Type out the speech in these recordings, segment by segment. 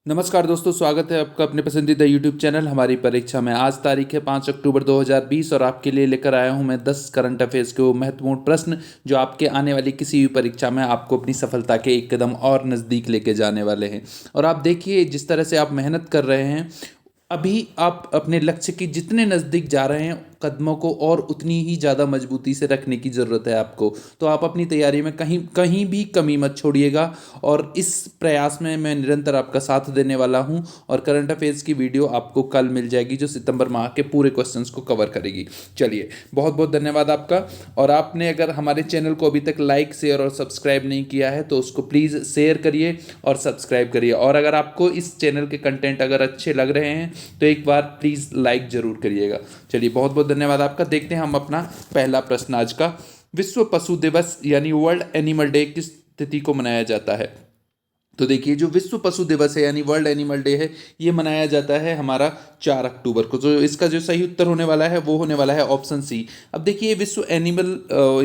नमस्कार दोस्तों, स्वागत है आपका अपने पसंदीदा YouTube चैनल हमारी परीक्षा में। आज तारीख है 5 अक्टूबर 2020 और आपके लिए लेकर आया हूं मैं 10 करंट अफेयर्स के वो महत्वपूर्ण प्रश्न जो आपके आने वाली किसी भी परीक्षा में आपको अपनी सफलता के एक कदम और नज़दीक लेके जाने वाले हैं। और आप देखिए, जिस तरह से आप मेहनत कर रहे हैं, अभी आप अपने लक्ष्य के जितने नज़दीक जा रहे हैं, कदमों को और उतनी ही ज़्यादा मजबूती से रखने की ज़रूरत है आपको। तो आप अपनी तैयारी में कहीं कहीं भी कमी मत छोड़िएगा और इस प्रयास में मैं निरंतर आपका साथ देने वाला हूं। और करंट अफेयर्स की वीडियो आपको कल मिल जाएगी जो सितंबर माह के पूरे क्वेश्चंस को कवर करेगी। चलिए, बहुत बहुत धन्यवाद आपका। और आपने अगर हमारे चैनल को अभी तक लाइक, शेयर और सब्सक्राइब नहीं किया है तो उसको प्लीज़ शेयर करिए और सब्सक्राइब करिए। और अगर आपको इस चैनल के कंटेंट अगर अच्छे लग रहे हैं तो एक बार प्लीज़ लाइक ज़रूर करिएगा। चलिए, बहुत बहुत धन्यवाद आपका। देखते हैं हम अपना पहला प्रश्न आज का। विश्व पशु दिवस यानी वर्ल्ड एनिमल डे किस तिथि को मनाया जाता है? तो देखिए, जो विश्व पशु दिवस है यानी वर्ल्ड एनिमल डे है, ये मनाया जाता है हमारा 4 अक्टूबर को। तो इसका जो सही उत्तर होने वाला है वो होने वाला है ऑप्शन सी। अब देखिए, विश्व एनिमल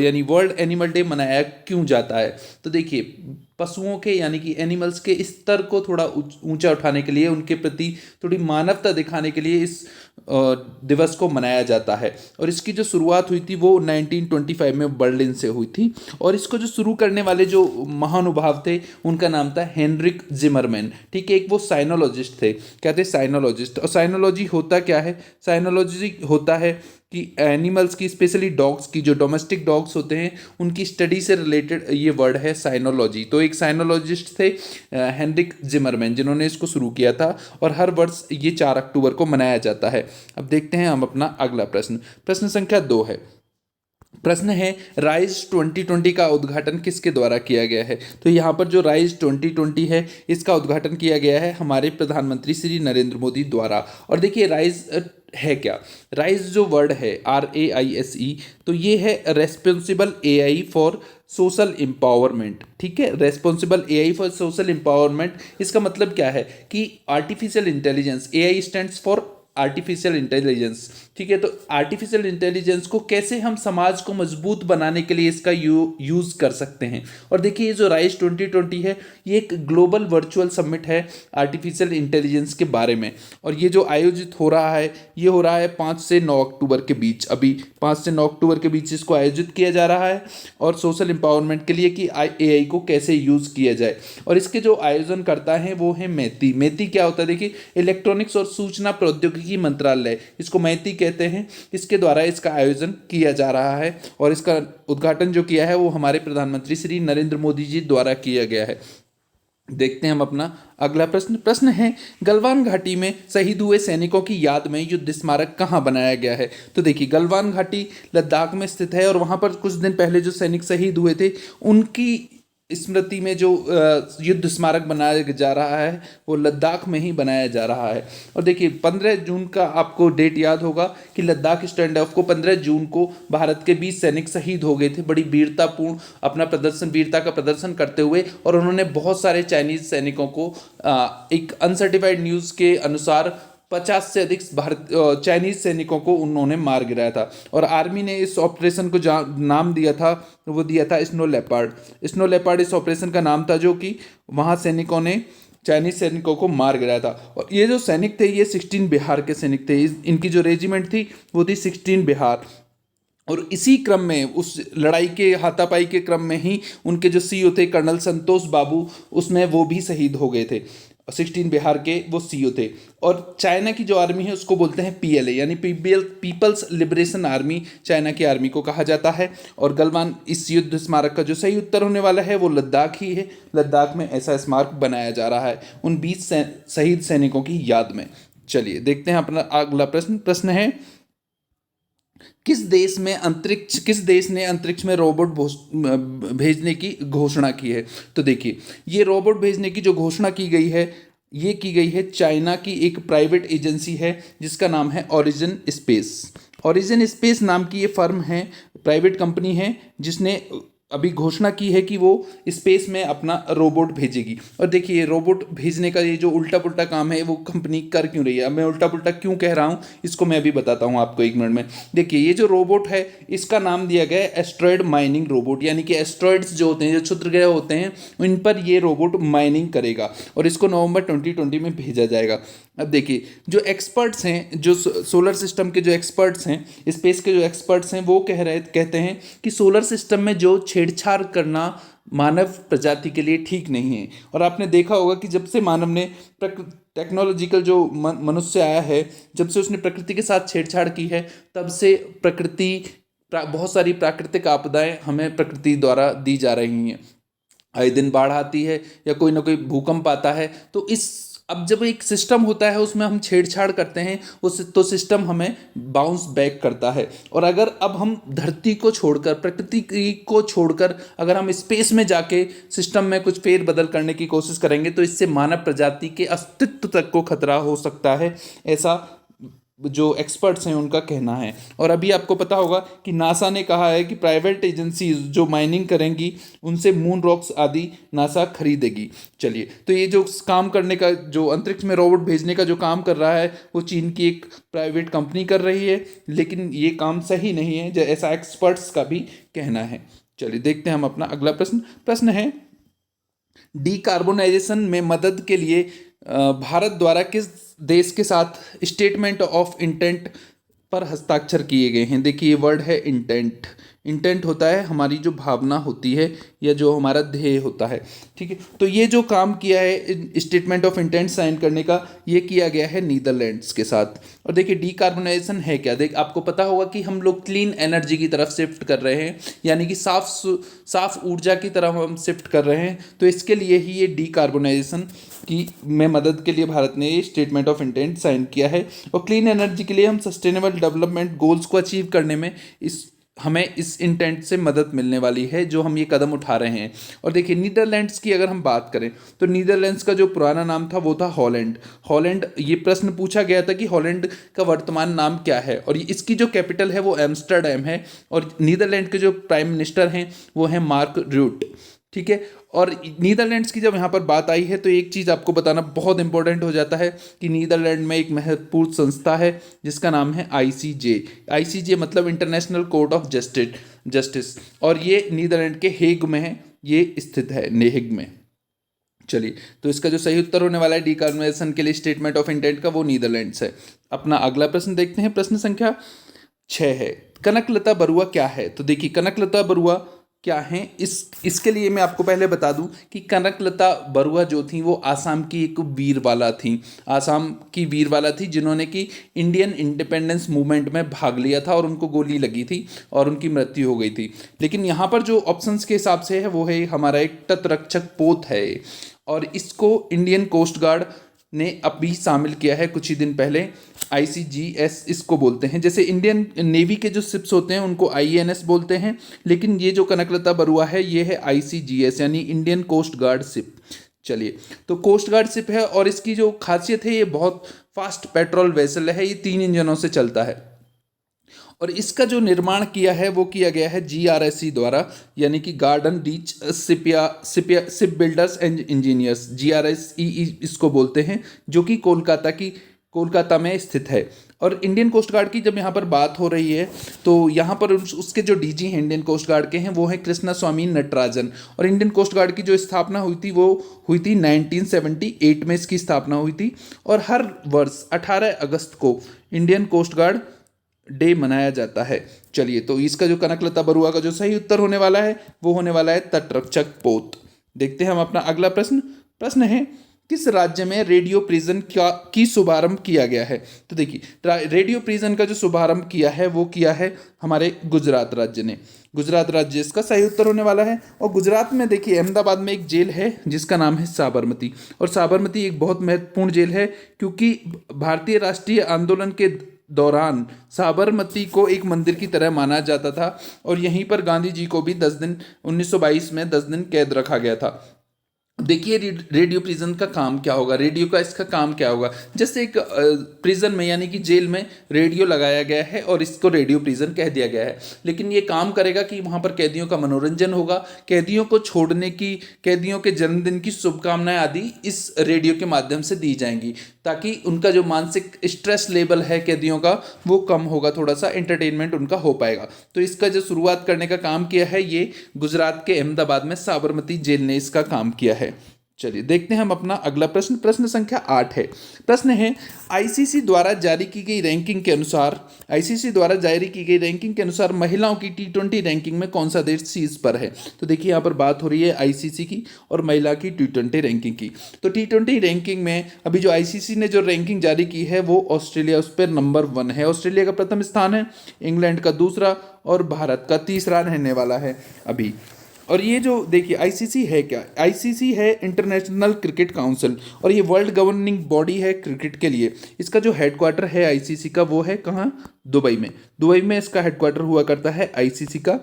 यानी वर्ल्ड एनिमल डे मनाया क्यों जाता है? तो देखिए, पशुओं के यानी कि एनिमल्स के स्तर को थोड़ा ऊंचा उठाने के लिए, उनके प्रति थोड़ी मानवता दिखाने के लिए इस दिवस को मनाया जाता है। और इसकी जो शुरुआत हुई थी वो 1925 में बर्लिन से हुई थी। और इसको जो शुरू करने वाले जो महानुभाव थे उनका नाम था हेनरिक जिमरमैन। ठीक है, एक वो साइनोलॉजिस्ट थे, क्या थे? साइनोलॉजिस्ट। और साइनोलॉजी होता क्या है? साइनोलॉजी होता है कि एनिमल्स की, स्पेशली डॉग्स की, जो डोमेस्टिक डॉग्स होते हैं उनकी स्टडी से रिलेटेड ये वर्ड है साइनोलॉजी। तो एक साइनोलॉजिस्ट थे हेनरिक जिमरमैन, जिन्होंने इसको शुरू किया था। और हर वर्ष ये 4 अक्टूबर को मनाया जाता है। अब देखते हैं हम अपना अगला प्रश्न। प्रश्न संख्या 2 है। प्रश्न है, राइज 2020 का उद्घाटन किसके द्वारा किया गया है? तो यहाँ पर जो राइज 2020 है इसका उद्घाटन किया गया है हमारे प्रधानमंत्री श्री नरेंद्र मोदी द्वारा। और देखिए, राइज है क्या? राइज जो वर्ड है RAISE, तो ये है responsible AI for social empowerment. ठीक है, responsible AI for social empowerment. इसका मतलब क्या है कि artificial intelligence, AI stands for artificial intelligence. ठीक है, तो आर्टिफिशियल इंटेलिजेंस को कैसे हम समाज को मजबूत बनाने के लिए इसका यूज़ कर सकते हैं। और देखिए, ये जो राइज 2020 है ये एक ग्लोबल वर्चुअल समिट है आर्टिफिशियल इंटेलिजेंस के बारे में। और ये जो आयोजित हो रहा है ये हो रहा है 5 से 9 अक्टूबर के बीच। अभी 5 से 9 अक्टूबर के बीच इसको आयोजित किया जा रहा है और सोशल एम्पावरमेंट के लिए कि AI को कैसे यूज़ किया जाए। और इसके जो आयोजन करता है वो है मैती। मैती क्या होता है? देखिए, इलेक्ट्रॉनिक्स और सूचना प्रौद्योगिकी मंत्रालय, इसको मैती कहते हैं। इसके द्वारा इसका आयोजन किया जा रहा है और इसका उद्घाटन जो किया है वो हमारे प्रधानमंत्री श्री नरेंद्र मोदी जी द्वारा किया गया है। देखते हैं हम अपना अगला प्रश्न। प्रश्न है, गलवान घाटी में शहीद हुए सैनिकों की याद में युद्ध स्मारक कहाँ बनाया गया है? तो देखिए, गलवान घाटी लद्दाख में स्थित है और वहाँ पर कुछ दिन पहले जो सैनिक शहीद हुए थे उनकी स्मृति में जो युद्ध स्मारक बनाया जा रहा है वो लद्दाख में ही बनाया जा रहा है। और देखिए, 15 जून का आपको डेट याद होगा कि लद्दाख स्टैंड ऑफ को 15 जून को भारत के 20 सैनिक शहीद हो गए थे, बड़ी वीरतापूर्ण अपना प्रदर्शन, वीरता का प्रदर्शन करते हुए। और उन्होंने बहुत सारे चाइनीज सैनिकों को एक अनसर्टिफाइड न्यूज़ के अनुसार 50 से अधिक चाइनीज सैनिकों को उन्होंने मार गिराया था। और आर्मी ने इस ऑपरेशन को नाम दिया था, वो दिया था स्नो लेपर्ड। स्नो लेपर्ड इस ऑपरेशन का नाम था जो कि वहाँ सैनिकों ने चाइनीज सैनिकों को मार गिराया था। और ये जो सैनिक थे ये 16 बिहार के सैनिक थे। इनकी जो रेजिमेंट थी वो थी 16 बिहार। और इसी क्रम में, उस लड़ाई के हाथापाई के क्रम में ही उनके जो CO थे कर्नल संतोष बाबू, उसमें वो भी शहीद हो गए थे। 16 बिहार के वो CO थे। और चाइना की जो आर्मी है उसको बोलते हैं PLA यानी पीपल्स लिबरेशन आर्मी, चाइना की आर्मी को कहा जाता है। और गलवान इस युद्ध स्मारक का जो सही उत्तर होने वाला है वो लद्दाख ही है। लद्दाख में ऐसा स्मारक बनाया जा रहा है उन 20 शहीद सैनिकों की याद में। चलिए, देखते हैं अपना अगला प्रश्न। प्रश्न है, किस देश ने अंतरिक्ष में रोबोट भेजने की घोषणा की है? तो देखिए, ये रोबोट भेजने की जो घोषणा की गई है ये की गई है चाइना की एक प्राइवेट एजेंसी है जिसका नाम है ओरिजिन स्पेस। ओरिजिन स्पेस नाम की ये फर्म है, प्राइवेट कंपनी है जिसने अभी घोषणा की है कि वो स्पेस में अपना रोबोट भेजेगी। और देखिए रोबोट भेजने का ये जो उल्टा पुल्टा काम है वो कंपनी कर क्यों रही है। अब मैं उल्टा पुल्टा क्यों कह रहा हूँ इसको मैं अभी बताता हूँ आपको 1 मिनट में। देखिए ये जो रोबोट है इसका नाम दिया गया है एस्ट्रॉयड माइनिंग रोबोट, यानी कि एस्ट्रॉयड्स जो होते हैं, जो क्षुद्र ग्रह होते हैं, इन पर ये रोबोट माइनिंग करेगा और इसको नवंबर 2020 में भेजा जाएगा। अब देखिए जो एक्सपर्ट्स हैं, जो सोलर सिस्टम के जो एक्सपर्ट्स हैं, स्पेस के जो एक्सपर्ट्स हैं, वो कहते हैं कि सोलर सिस्टम में जो छेड़छाड़ करना मानव प्रजाति के लिए ठीक नहीं है। और आपने देखा होगा कि जब से मानव ने टेक्नोलॉजिकल जो मनुष्य आया है, जब से उसने प्रकृति के साथ छेड़छाड़ की है, तब से बहुत सारी प्राकृतिक आपदाएं हमें प्रकृति द्वारा दी जा रही हैं। आए दिन बाढ़ आती है या कोई ना कोई भूकंप आता है, तो अब जब एक सिस्टम होता है उसमें हम छेड़छाड़ करते हैं तो सिस्टम हमें बाउंस बैक करता है। और अगर अब हम धरती को छोड़कर, प्रकृति को छोड़कर अगर हम स्पेस में जाके सिस्टम में कुछ फेरबदल करने की कोशिश करेंगे तो इससे मानव प्रजाति के अस्तित्व तक को खतरा हो सकता है, ऐसा जो एक्सपर्ट्स हैं उनका कहना है। और अभी आपको पता होगा कि नासा ने कहा है कि प्राइवेट एजेंसीज जो माइनिंग करेंगी उनसे मून रॉक्स आदि नासा खरीदेगी। चलिए, तो ये जो काम करने का, जो अंतरिक्ष में रोबोट भेजने का जो काम कर रहा है वो चीन की एक प्राइवेट कंपनी कर रही है, लेकिन ये काम सही नहीं है, ऐसा एक्सपर्ट्स का भी कहना है। चलिए देखते हैं हम अपना अगला प्रश्न है डीकार्बोनाइजेशन में मदद के लिए भारत द्वारा किस देश के साथ स्टेटमेंट ऑफ इंटेंट पर हस्ताक्षर किए गए हैं। देखिए ये वर्ड है इंटेंट। इंटेंट होता है हमारी जो भावना होती है या जो हमारा ध्येय होता है, ठीक है। तो ये जो काम किया है स्टेटमेंट ऑफ इंटेंट साइन करने का, ये किया गया है नीदरलैंड्स के साथ। और देखिए डीकार्बोनाइजेशन है क्या, आपको पता होगा कि हम लोग क्लीन एनर्जी की तरफ शिफ्ट कर रहे हैं, यानी कि साफ ऊर्जा की तरफ हम शिफ्ट कर रहे हैं। तो इसके लिए ही ये डीकार्बोनाइजेशन की में मदद के लिए भारत ने ये स्टेटमेंट ऑफ इंटेंट साइन किया है। और क्लीन एनर्जी के लिए हम सस्टेनेबल डेवलपमेंट गोल्स को अचीव करने में हमें इस इंटेंट से मदद मिलने वाली है जो हम ये कदम उठा रहे हैं। और देखिए नीदरलैंड्स की अगर हम बात करें तो नीदरलैंड्स का जो पुराना नाम था वो था हॉलैंड। ये प्रश्न पूछा गया था कि हॉलैंड का वर्तमान नाम क्या है, और इसकी जो कैपिटल है वो एम्स्टर्डम है। और नीदरलैंड के जो प्राइम मिनिस्टर हैं वो हैं मार्क रूट, ठीक है। और नीदरलैंड्स की जब यहाँ पर बात आई है तो एक चीज़ आपको बताना बहुत इंपॉर्टेंट हो जाता है कि नीदरलैंड में एक महत्वपूर्ण संस्था है जिसका नाम है आईसीजे मतलब इंटरनेशनल कोर्ट ऑफ जस्टिस, और ये नीदरलैंड के हेग में है, ये स्थित है हेग में। चलिए, तो इसका जो सही उत्तर होने वाला है डीकार्बोनाइजेशन के लिए स्टेटमेंट ऑफ इंटेंट का, वो नीदरलैंड्स है। अपना अगला प्रश्न देखते हैं, प्रश्न संख्या 6 है कनकलता बरुआ क्या है। तो देखिए कनकलता बरुआ क्या हैं, इसके लिए मैं आपको पहले बता दूं कि कनकलता बरुआ जो थी वो आसाम की एक वीरवाला थी जिन्होंने कि इंडियन इंडिपेंडेंस मूवमेंट में भाग लिया था और उनको गोली लगी थी और उनकी मृत्यु हो गई थी। लेकिन यहाँ पर जो ऑप्शंस के हिसाब से है वो है हमारा एक तटरक्षक पोत है, और इसको इंडियन कोस्ट गार्ड ने अभी शामिल किया है कुछ ही दिन पहले। ICGS इसको बोलते हैं, जैसे इंडियन नेवी के जो शिप्स होते हैं उनको INS बोलते हैं, लेकिन ये जो कनकलता बरुआ है ये है ICGS यानी इंडियन कोस्ट गार्ड शिप। चलिए, तो कोस्ट गार्ड शिप है और इसकी जो खासियत है ये बहुत फास्ट पेट्रोल वेसल है, ये 3 इंजनों से चलता है। और इसका जो निर्माण किया है वो किया गया है GRSE द्वारा, यानी कि garden reach ship builders and engineers, GRSE इसको बोलते हैं, जो कि कोलकाता में स्थित है। और इंडियन कोस्ट गार्ड की जब यहाँ पर बात हो रही है तो यहाँ पर उसके जो DG हैं इंडियन कोस्ट गार्ड के हैं वो हैं कृष्णा स्वामी नटराजन। और इंडियन कोस्ट गार्ड की जो स्थापना हुई थी वो हुई थी 1978 में इसकी स्थापना हुई थी। और हर वर्ष 18 अगस्त को इंडियन कोस्ट गार्ड डे मनाया जाता है। चलिए, तो इसका जो कनकलता बरुआ का जो सही उत्तर होने वाला है वो होने वाला है तटरक्षक पोत। देखते हैं हम अपना अगला प्रश्न है किस राज्य में रेडियो प्रिजन की शुभारंभ किया गया है। तो देखिए रेडियो प्रिजन का जो शुभारंभ किया है वो किया है हमारे गुजरात राज्य ने। गुजरात राज्य इसका सही उत्तर होने वाला है। और गुजरात में देखिए अहमदाबाद में एक जेल है जिसका नाम है साबरमती, और साबरमती एक बहुत महत्वपूर्ण जेल है क्योंकि भारतीय राष्ट्रीय आंदोलन के दौरान साबरमती को एक मंदिर की तरह माना जाता था, और यहीं पर गांधी जी को भी 10 दिन 1922 में 10 दिन कैद रखा गया था। देखिए रेडियो प्रिजन का काम क्या होगा, रेडियो का इसका काम क्या होगा। जैसे एक प्रिजन में यानी कि जेल में रेडियो लगाया गया है और इसको रेडियो प्रिजन कह दिया गया है, लेकिन ये काम करेगा कि वहाँ पर कैदियों का मनोरंजन होगा, कैदियों को छोड़ने की, कैदियों के जन्मदिन की शुभकामनाएं आदि इस रेडियो के माध्यम से दी जाएंगी, ताकि उनका जो मानसिक स्ट्रेस लेवल है कैदियों का वो कम होगा, थोड़ा सा एंटरटेनमेंट उनका हो पाएगा। तो इसका जो शुरुआत करने का काम किया है ये गुजरात के अहमदाबाद में साबरमती जेल ने इसका काम किया है। चलिए देखते हैं हम अपना अगला प्रश्न, प्रश्न संख्या 8 है। प्रश्न है आईसीसी द्वारा जारी की गई रैंकिंग के अनुसार, आईसीसी द्वारा जारी की गई रैंकिंग के अनुसार महिलाओं की T20 रैंकिंग में कौन सा देश शीर्ष पर है। तो देखिए यहाँ पर बात हो रही है आईसीसी की और महिला की T20 रैंकिंग की। तो T20 रैंकिंग में अभी जो आईसीसी ने जो रैंकिंग जारी की है वो ऑस्ट्रेलिया उस पर नंबर 1 है। ऑस्ट्रेलिया का प्रथम स्थान है, इंग्लैंड का दूसरा और भारत का तीसरा रहने वाला है अभी। और ये जो देखिए आईसीसी है क्या, आईसीसी है इंटरनेशनल क्रिकेट काउंसिल, और ये वर्ल्ड गवर्निंग बॉडी है क्रिकेट के लिए। इसका जो हेडक्वार्टर है आईसीसी का वो है कहाँ, दुबई में। दुबई में इसका हेडक्वार्टर हुआ करता है आईसीसी का।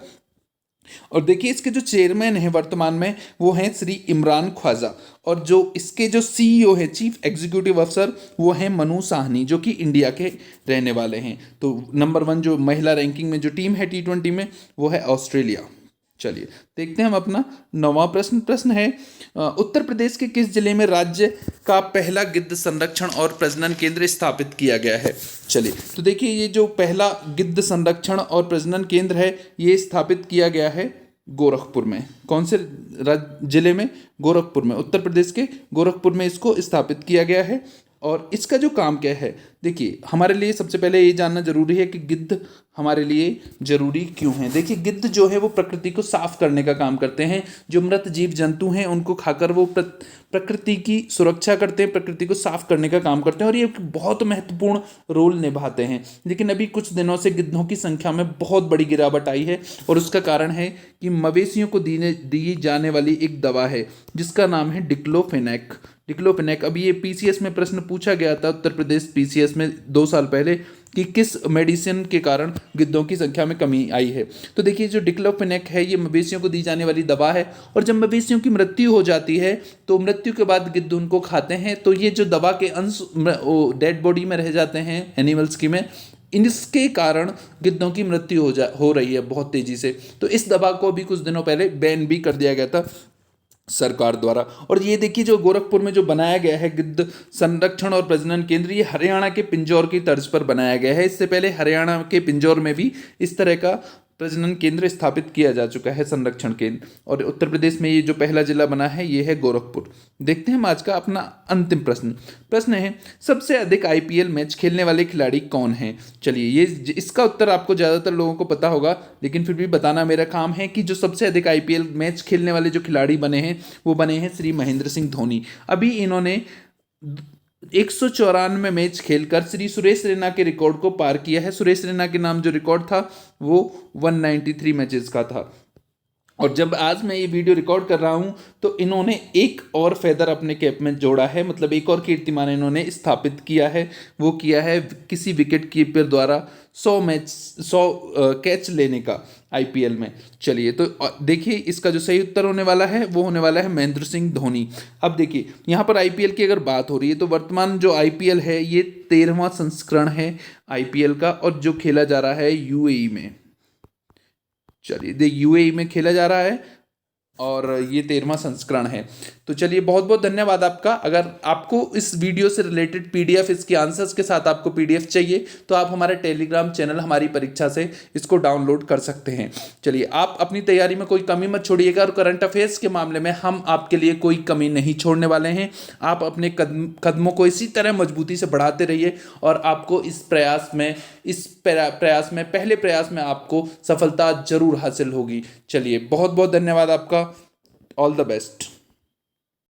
और देखिए इसके जो चेयरमैन हैं वर्तमान में वो हैं श्री इमरान ख्वाजा, और जो इसके जो सीईओ है चीफ एग्जीक्यूटिव अफसर वो हैं मनु साहनी, जो कि इंडिया के रहने वाले हैं। तो नंबर 1 जो महिला रैंकिंग में जो टीम है T20 में वो है ऑस्ट्रेलिया। चलिए देखते हैं हम अपना 9वां प्रश्न। प्रश्न है उत्तर प्रदेश के किस जिले में राज्य का पहला गिद्ध संरक्षण और प्रजनन केंद्र स्थापित किया गया है। चलिए तो देखिए ये जो पहला गिद्ध संरक्षण और प्रजनन केंद्र है ये स्थापित किया गया है गोरखपुर में। कौन से जिले में, गोरखपुर में, उत्तर प्रदेश के गोरखपुर में इसको स्थापित किया गया है। और इसका जो काम क्या है, देखिए हमारे लिए सबसे पहले ये जानना जरूरी है कि गिद्ध हमारे लिए जरूरी क्यों है। देखिए गिद्ध जो है वो प्रकृति को साफ करने का काम करते हैं, जो मृत जीव जंतु हैं उनको खाकर वो प्रकृति की सुरक्षा करते हैं, प्रकृति को साफ करने का काम करते हैं, और ये बहुत महत्वपूर्ण रोल निभाते हैं। लेकिन अभी कुछ दिनों से गिद्धों की संख्या में बहुत बड़ी गिरावट आई है, और उसका कारण है कि मवेशियों को दी जाने वाली एक दवा है जिसका नाम है डिक्लोफेनेक। डिक्लोफेनेक, अभी ये पीसीएस में प्रश्न पूछा गया था उत्तर प्रदेश पीसीएस में 2 साल पहले कि किस मेडिसिन के कारण गिद्धों की संख्या में कमी आई है। तो देखिए जो डिक्लोफेनेक है ये मवेशियों को दी जाने वाली दवा है, और जब मवेशियों की मृत्यु हो जाती है तो मृत्यु के बाद गिद्ध उनको खाते हैं, तो ये जो दवा के अंश डेड बॉडी में रह जाते हैं एनिमल्स की में, इसके कारण गिद्धों की मृत्यु हो रही है बहुत तेजी से। तो इस दवा को अभी कुछ दिनों पहले बैन भी कर दिया गया था सरकार द्वारा। और ये देखिए जो गोरखपुर में जो बनाया गया है गिद्ध संरक्षण और प्रजनन केंद्र, ये हरियाणा के पिंजौर की तर्ज पर बनाया गया है। इससे पहले हरियाणा के पिंजौर में भी इस तरह का प्रजनन केंद्र स्थापित किया जा चुका है, संरक्षण केंद्र। और उत्तर प्रदेश में ये जो पहला जिला बना है ये है गोरखपुर। देखते हैं हम आज का अपना अंतिम प्रश्न। प्रश्न है सबसे अधिक आईपीएल मैच खेलने वाले खिलाड़ी कौन हैं। चलिए ये इसका उत्तर आपको ज़्यादातर लोगों को पता होगा, लेकिन फिर भी बताना मेरा काम है कि जो सबसे अधिक आईपीएल मैच खेलने वाले जो खिलाड़ी बने हैं वो बने हैं श्री महेंद्र सिंह धोनी। अभी इन्होंने 194 मैच खेलकर श्री सुरेश रैना के रिकॉर्ड को पार किया है। सुरेश रैना के नाम जो रिकॉर्ड था वो 193 मैचेस का था। और जब आज मैं ये वीडियो रिकॉर्ड कर रहा हूँ तो इन्होंने एक और फेदर अपने कैप में जोड़ा है, मतलब एक और कीर्तिमान इन्होंने स्थापित किया है। वो किया है किसी विकेट कीपर द्वारा 100 कैच लेने का आईपीएल में। चलिए तो देखिए इसका जो सही उत्तर होने वाला है वो होने वाला है महेंद्र सिंह धोनी। अब देखिए यहाँ पर आईपीएल की अगर बात हो रही है तो वर्तमान जो आईपीएल है ये 13वां संस्करण है आईपीएल का, और जो खेला जा रहा है यूएई में। चलिए देख यूएई में खेला जा रहा है और ये 13वां संस्करण है। तो चलिए बहुत बहुत धन्यवाद आपका। अगर आपको इस वीडियो से रिलेटेड पीडीएफ, इसके आंसर्स के साथ आपको पीडीएफ चाहिए तो आप हमारे टेलीग्राम चैनल हमारी परीक्षा से इसको डाउनलोड कर सकते हैं। चलिए आप अपनी तैयारी में कोई कमी मत छोड़िएगा, और करंट अफेयर्स के मामले में हम आपके लिए कोई कमी नहीं छोड़ने वाले हैं। आप अपने कदमों को इसी तरह मजबूती से बढ़ाते रहिए, और आपको इस प्रयास में पहले प्रयास में आपको सफलता जरूर हासिल होगी। चलिए बहुत बहुत धन्यवाद आपका। All the best.